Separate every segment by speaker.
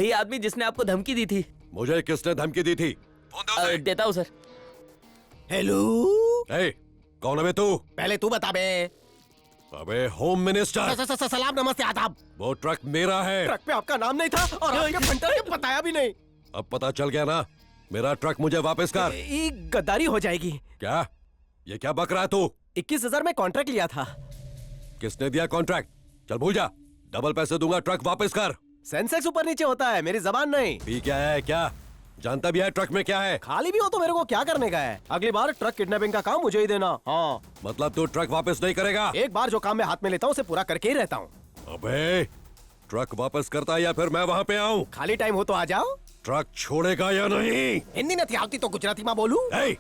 Speaker 1: वही आदमी जिसने आपको धमकी दी थी।
Speaker 2: मुझे किसने धमकी दी थी? फोन दो उसे।
Speaker 1: देता हूँ सर।
Speaker 3: हेलो,
Speaker 2: ए, कौन है बे तू?
Speaker 3: पहले तू बता बे।
Speaker 2: अबे होम मिनिस्टर।
Speaker 3: सलाम नमस्ते आदाब।
Speaker 2: वो ट्रक मेरा है।
Speaker 3: ट्रक पे आपका नाम नहीं था और आपके फंटर ने बताया भी नहीं।
Speaker 2: अब पता चल गया ना? मेरा ट्रक मुझे वापस कर।
Speaker 3: ये गद्दारी हो जाएगी।
Speaker 2: क्या? ये क्या बक रहा है तू?
Speaker 3: 21,000 में कॉन्ट्रैक्ट लिया था।
Speaker 2: किसने दिया कॉन्ट्रैक्ट? चल भूल जा, डबल पैसे दूंगा, ट्रक वापस कर।
Speaker 3: सेंसेक्स ऊपर नीचे होता है, मेरी जबान नहीं।
Speaker 2: भी क्या है? क्या जानता भी है ट्रक में क्या है?
Speaker 3: खाली भी हो तो मेरे को क्या करने का है? अगली बार ट्रक किडनैपिंग का काम मुझे ही देना। हाँ,
Speaker 2: मतलब तू ट्रक वापस नहीं करेगा?
Speaker 3: एक बार जो काम मैं हाथ में लेता हूँ उसे पूरा करके ही रहता हूँ।
Speaker 2: अबे ट्रक वापस करता है या फिर मैं वहाँ पे आऊँ?
Speaker 3: खाली टाइम हो तो आ जाओ।
Speaker 2: ट्रक छोड़ेगा या नहीं?
Speaker 3: हिंदी नहीं आती तो गुजराती में बोलूं?
Speaker 2: ए,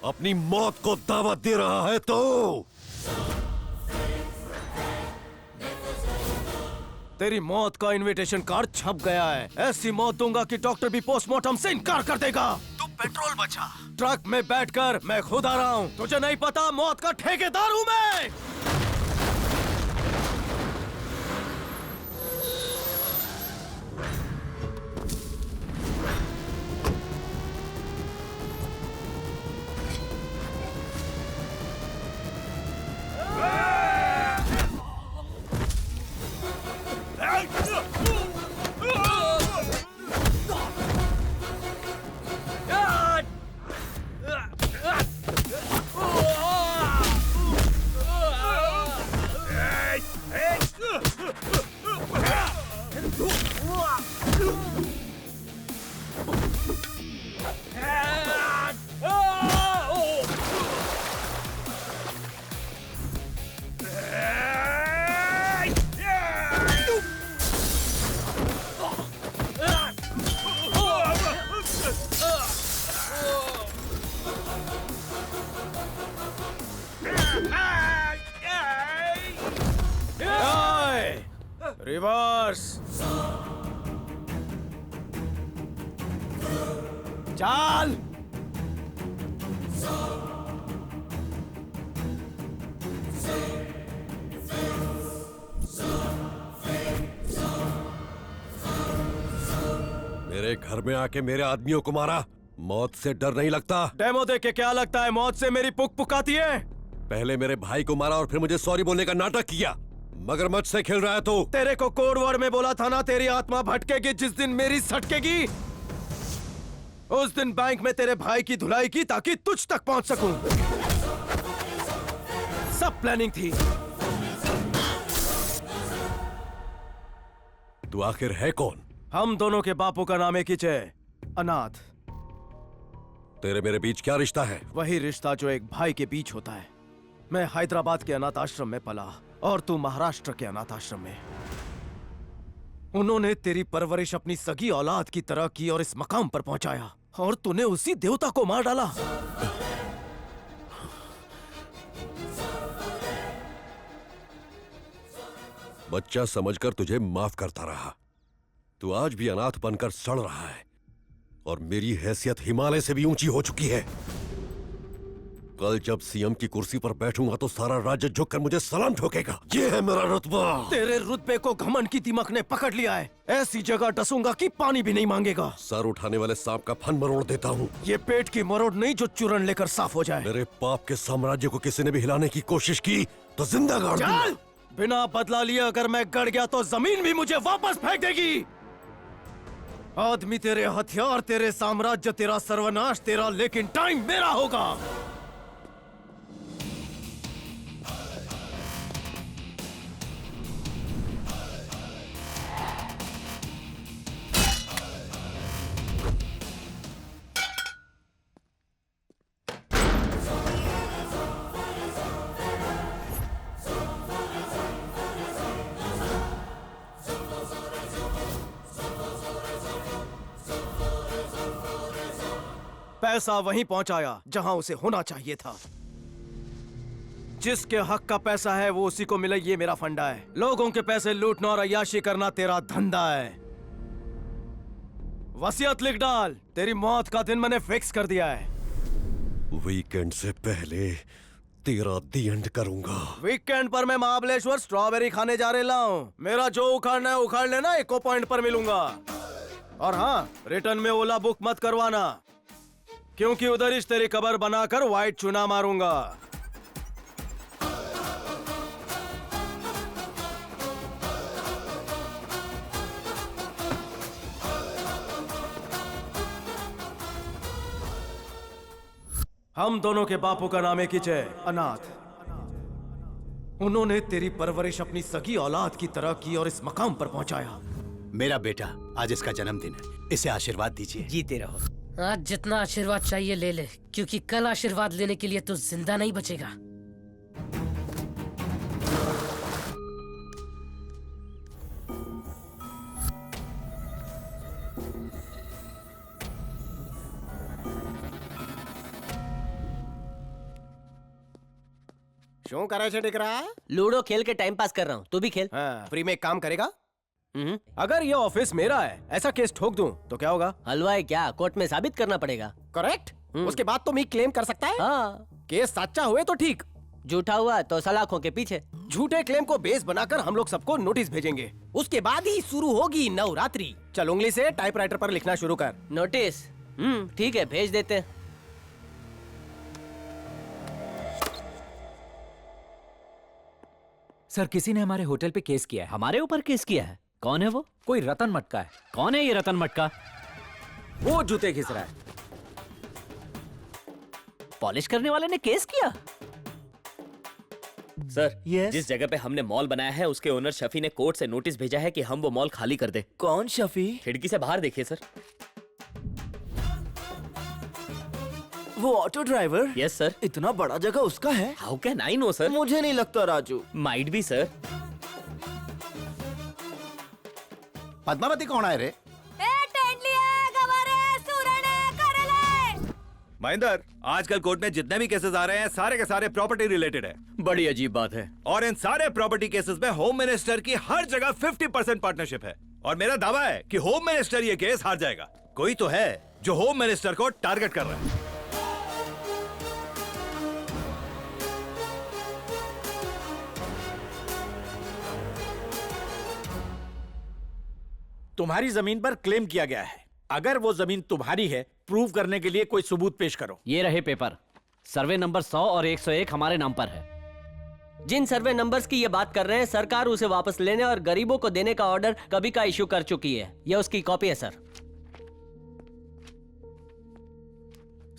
Speaker 2: अपनी मौत को दावत दे रहा है तो?
Speaker 3: तेरी मौत का इनविटेशन कार्ड छप गया है। ऐसी मौत दूंगा कि डॉक्टर भी पोस्टमार्टम से इनकार कर देगा। तू पेट्रोल बचा। ट्रक में बैठकर मैं खुद आ रहा हूँ। तुझे नहीं पता मौत का ठेकेदार हूँ मैं। रिवर्स चाल।
Speaker 2: मेरे घर में आके मेरे आदमियों को मारा। मौत से डर नहीं लगता?
Speaker 3: डेमो देख के क्या लगता है मौत से मेरी पुक पुकाती है?
Speaker 2: पहले मेरे भाई को मारा और फिर मुझे सॉरी बोलने का नाटक किया। मगरमच्छ से खेल रहा है तू।
Speaker 3: तेरे को कोड वर्ड में बोला था ना, तेरी आत्मा भटकेगी जिस दिन मेरी सटकेगी। उस दिन बैंक में तेरे भाई की धुलाई की ताकि तुझ तक पहुंच सकूं। सब प्लानिंग थी।
Speaker 2: तू आखिर है कौन?
Speaker 3: हम दोनों के बापों का नाम एक ही है, अनाथ।
Speaker 2: तेरे मेरे बीच क्या रिश्ता है?
Speaker 3: वही रिश्ता जो एक भाई के बीच होता है। मैं हैदराबाद के अनाथ आश्रम में पला और तू महाराष्ट्र के अनाथ आश्रम में। उन्होंने तेरी परवरिश अपनी सगी औलाद की तरह की और इस मकाम पर पहुंचाया, और तूने उसी देवता को मार डाला।
Speaker 2: बच्चा समझकर तुझे माफ करता रहा। तू आज भी अनाथ बनकर सड़ रहा है और मेरी हैसियत हिमालय से भी ऊंची हो चुकी है। कल जब सीएम की कुर्सी पर बैठूंगा तो सारा राज्य झुककर मुझे सलाम ठोकेगा। ये है मेरा रुतबा।
Speaker 3: तेरे रुतबे को घमंड की दिमक ने पकड़ लिया है। ऐसी जगह डसूंगा कि पानी भी नहीं मांगेगा।
Speaker 2: सर उठाने वाले सांप का फन मरोड़ देता हूँ।
Speaker 3: ये पेट की मरोड़ नहीं जो चूरन लेकर साफ हो जाए।
Speaker 2: मेरे पाप के साम्राज्य को किसी ने भी हिलाने की कोशिश की तो जिंदा गाड़ दूंगा।
Speaker 3: चल! बिना बदला लिए अगर मैं गड़ गया तो जमीन भी मुझे वापस फेंक देगी। आदमी तेरे हथियार, तेरे साम्राज्य, तेरा सर्वनाश तेरा, लेकिन टाइम मेरा होगा। पैसा वहीं पहुंचाया जहां उसे होना चाहिए था। जिसके हक का पैसा है वो उसी को मिले, ये मेरा फंडा है। लोगों के पैसे लूटना और अय्याशी करना तेरा धंधा है। वसीयत लिख डाल, तेरी मौत का दिन मैंने फिक्स कर दिया है।
Speaker 2: वीकेंड से पहले तेरा दी एंड करूंगा।
Speaker 3: वीकेंड पर मैं महाबलेश्वर स्ट्रॉबेरी खाने जा रहा हूँ। मेरा जो उखाड़ना है उखाड़ लेना, इको पॉइंट पर मिलूंगा। और हाँ, रिटर्न में ओला बुक मत करवाना, क्योंकि उधर इस तेरी कबर बनाकर व्हाइट चुना मारूंगा। हम दोनों के बापू का नाम एक ही है, अनाथ। उन्होंने तेरी परवरिश अपनी सगी औलाद की तरह की और इस मकाम पर पहुंचाया।
Speaker 4: मेरा बेटा, आज इसका जन्मदिन है, इसे आशीर्वाद दीजिए।
Speaker 1: जीते रहो।
Speaker 5: आज जितना आशीर्वाद चाहिए ले ले, क्योंकि कल आशीर्वाद लेने के लिए तू जिंदा नहीं बचेगा।
Speaker 3: શું કરે છે દીકરા?
Speaker 1: लूडो खेल के टाइम पास कर रहा हूँ, तू भी खेल।
Speaker 3: हाँ, फ्री में एक काम करेगा? अगर ये ऑफिस मेरा है, ऐसा केस ठोक दूं तो क्या होगा?
Speaker 1: हलवाई क्या, कोर्ट में साबित करना पड़ेगा।
Speaker 3: करेक्ट। उसके बाद तो मैं क्लेम कर सकता है।
Speaker 1: हाँ,
Speaker 3: केस सच्चा हुए तो ठीक,
Speaker 1: झूठा हुआ तो सलाखों के पीछे।
Speaker 3: झूठे क्लेम को बेस बनाकर हम लोग सबको नोटिस भेजेंगे। उसके बाद ही शुरू होगी नवरात्रि। चल उंगली से टाइपराइटर पर लिखना शुरू कर।
Speaker 1: नोटिस? ठीक है, भेज देते हैं।
Speaker 6: सर, किसी ने हमारे होटल पे केस किया है।
Speaker 1: हमारे ऊपर केस किया है? कौन है वो?
Speaker 6: कोई रतन मटका है।
Speaker 1: कौन है ये रतन मटका?
Speaker 6: वो जूते घिस रहा है।
Speaker 1: पॉलिश करने वाले ने केस किया?
Speaker 7: सर, जिस जगह पे हमने मॉल बनाया है उसके ओनर शफी ने कोर्ट से नोटिस भेजा है कि हम वो मॉल खाली कर दे।
Speaker 6: कौन शफी?
Speaker 7: खिड़की से बाहर देखिए सर।
Speaker 6: वो ऑटो ड्राइवर?
Speaker 7: Yes sir.
Speaker 6: इतना बड़ा जगह उसका है?
Speaker 7: How can I know sir?
Speaker 6: मुझे नहीं लगता Raju.
Speaker 7: Might be sir.
Speaker 4: Padmavati कौन है रे?
Speaker 8: महेंद्र, आजकल कोर्ट में जितने भी केसेस आ रहे हैं सारे के सारे प्रॉपर्टी रिलेटेड है।
Speaker 7: बड़ी अजीब बात है।
Speaker 8: और इन सारे प्रॉपर्टी केसेस में होम मिनिस्टर की हर जगह 50% पार्टनरशिप है। और मेरा दावा है कि होम मिनिस्टर ये केस हार जाएगा। कोई तो है जो होम मिनिस्टर को टारगेट कर रहा है।
Speaker 9: तुम्हारी जमीन पर क्लेम किया गया है। अगर वो जमीन तुम्हारी है, प्रूव करने के लिए कोई सबूत पेश करो।
Speaker 6: ये रहे पेपर। सर्वे नंबर 100 और 101 हमारे नाम पर है।
Speaker 1: जिन सर्वे नंबर्स की ये बात कर रहे हैं, सरकार उसे वापस लेने और गरीबों को देने का ऑर्डर कभी का इशू कर चुकी है। ये उसकी कॉपी है सर।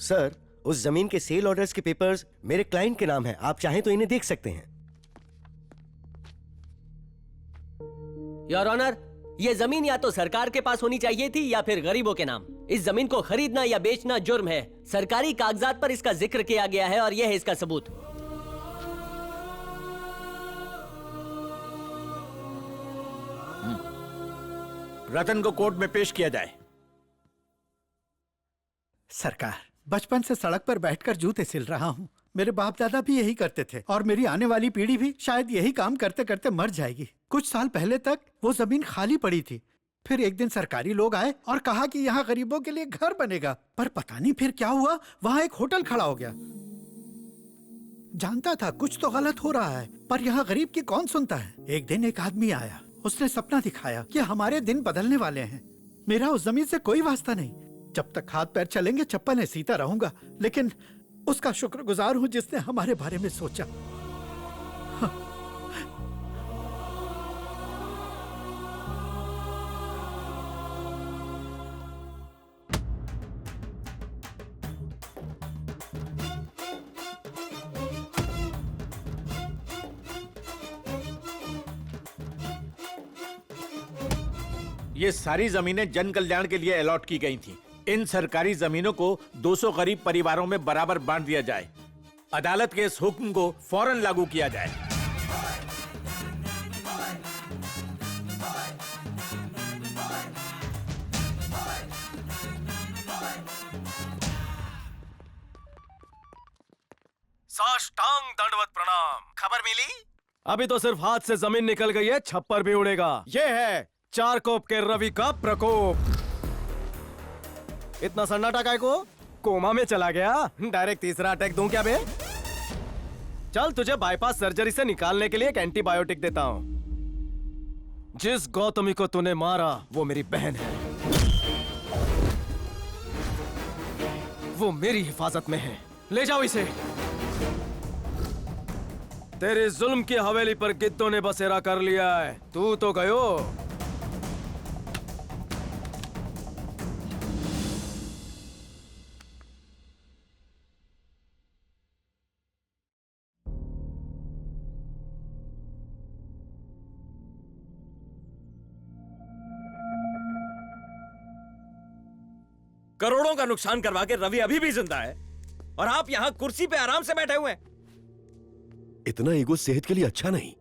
Speaker 10: सर, उस जमीन के सेल ऑर्डर्स के पेपर्स मेरे क्लाइंट के नाम हैं। आप चाहें तो इन्हें देख सकते हैं।
Speaker 1: योर ऑनर, ये जमीन या तो सरकार के पास होनी चाहिए थी या फिर गरीबों के नाम। इस जमीन को खरीदना या बेचना जुर्म है। सरकारी कागजात पर इसका जिक्र किया गया है और यह है इसका सबूत।
Speaker 9: रतन को कोर्ट में पेश किया जाए।
Speaker 11: सरकार, बचपन से सड़क पर बैठकर जूते सिल रहा हूँ। मेरे बाप दादा भी यही करते थे और मेरी आने वाली पीढ़ी भी शायद यही काम करते करते मर जाएगी। कुछ साल पहले तक वो जमीन खाली पड़ी थी। फिर एक दिन सरकारी लोग आए और कहा कि यहाँ गरीबों के लिए घर बनेगा। पर पता नहीं फिर क्या हुआ, वहाँ एक होटल खड़ा हो गया। जानता था कुछ तो गलत हो रहा है, पर यहाँ गरीब की कौन सुनता है। एक दिन एक आदमी आया, उसने सपना दिखाया कि हमारे दिन बदलने वाले हैं। मेरा उस जमीन से कोई वास्ता नहीं। जब तक हाथ पैर चलेंगे चप्पलें सीता रहूंगा, लेकिन उसका शुक्रगुजार हूँ जिसने हमारे बारे में सोचा।
Speaker 9: ये सारी जमीनें जन कल्याण के लिए अलॉट की गई थी। इन सरकारी जमीनों को 200 गरीब परिवारों में बराबर बांट दिया जाए। अदालत के इस हुक्म को फौरन लागू किया जाए।
Speaker 3: साष्टांग दंडवत प्रणाम। खबर मिली? अभी तो सिर्फ हाथ से जमीन निकल गई है, छप्पर भी उड़ेगा। ये है चारकोप के रवि का प्रकोप। इतना सन्नाटा काय को? कोमा में चला गया? डायरेक्ट तीसरा अटैक दूं क्या बे? चल तुझे बाईपास सर्जरी से निकालने के लिए एक एंटीबायोटिक देता हूं। जिस गौतमी को तूने मारा वो मेरी बहन है। वो मेरी हिफाजत में है। ले जाओ इसे। तेरे जुल्म की हवेली पर गिद्धों ने बसेरा कर लिया है। तू तो गयो।
Speaker 8: करोड़ों का नुकसान करवा के रवि अभी भी जिंदा है और आप यहां कुर्सी पे आराम से बैठे हुए हैं।
Speaker 2: इतना ईगो सेहत के लिए अच्छा नहीं।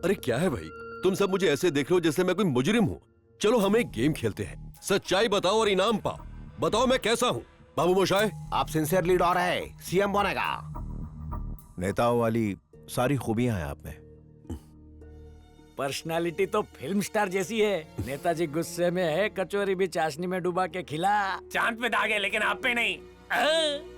Speaker 2: अरे क्या है भाई, तुम सब मुझे ऐसे देख रहे हो जैसे मैं कोई मुजरिम हूं। चलो हम एक गेम खेलते हैं, सच्चाई बताओ और इनाम पाओ। बताओ मैं कैसा हूं? बाबू मोशाय,
Speaker 3: आप सिंसियर लीडर है, सीएम बनेगा। नेताओं वाली सारी खूबियां हैं आप में।
Speaker 6: पर्सनालिटी तो फिल्म स्टार जैसी है। नेताजी गुस्से में है, कचौरी भी चाशनी में डुबा के खिला।
Speaker 3: चांद पे दागे लेकिन आप पे नहीं।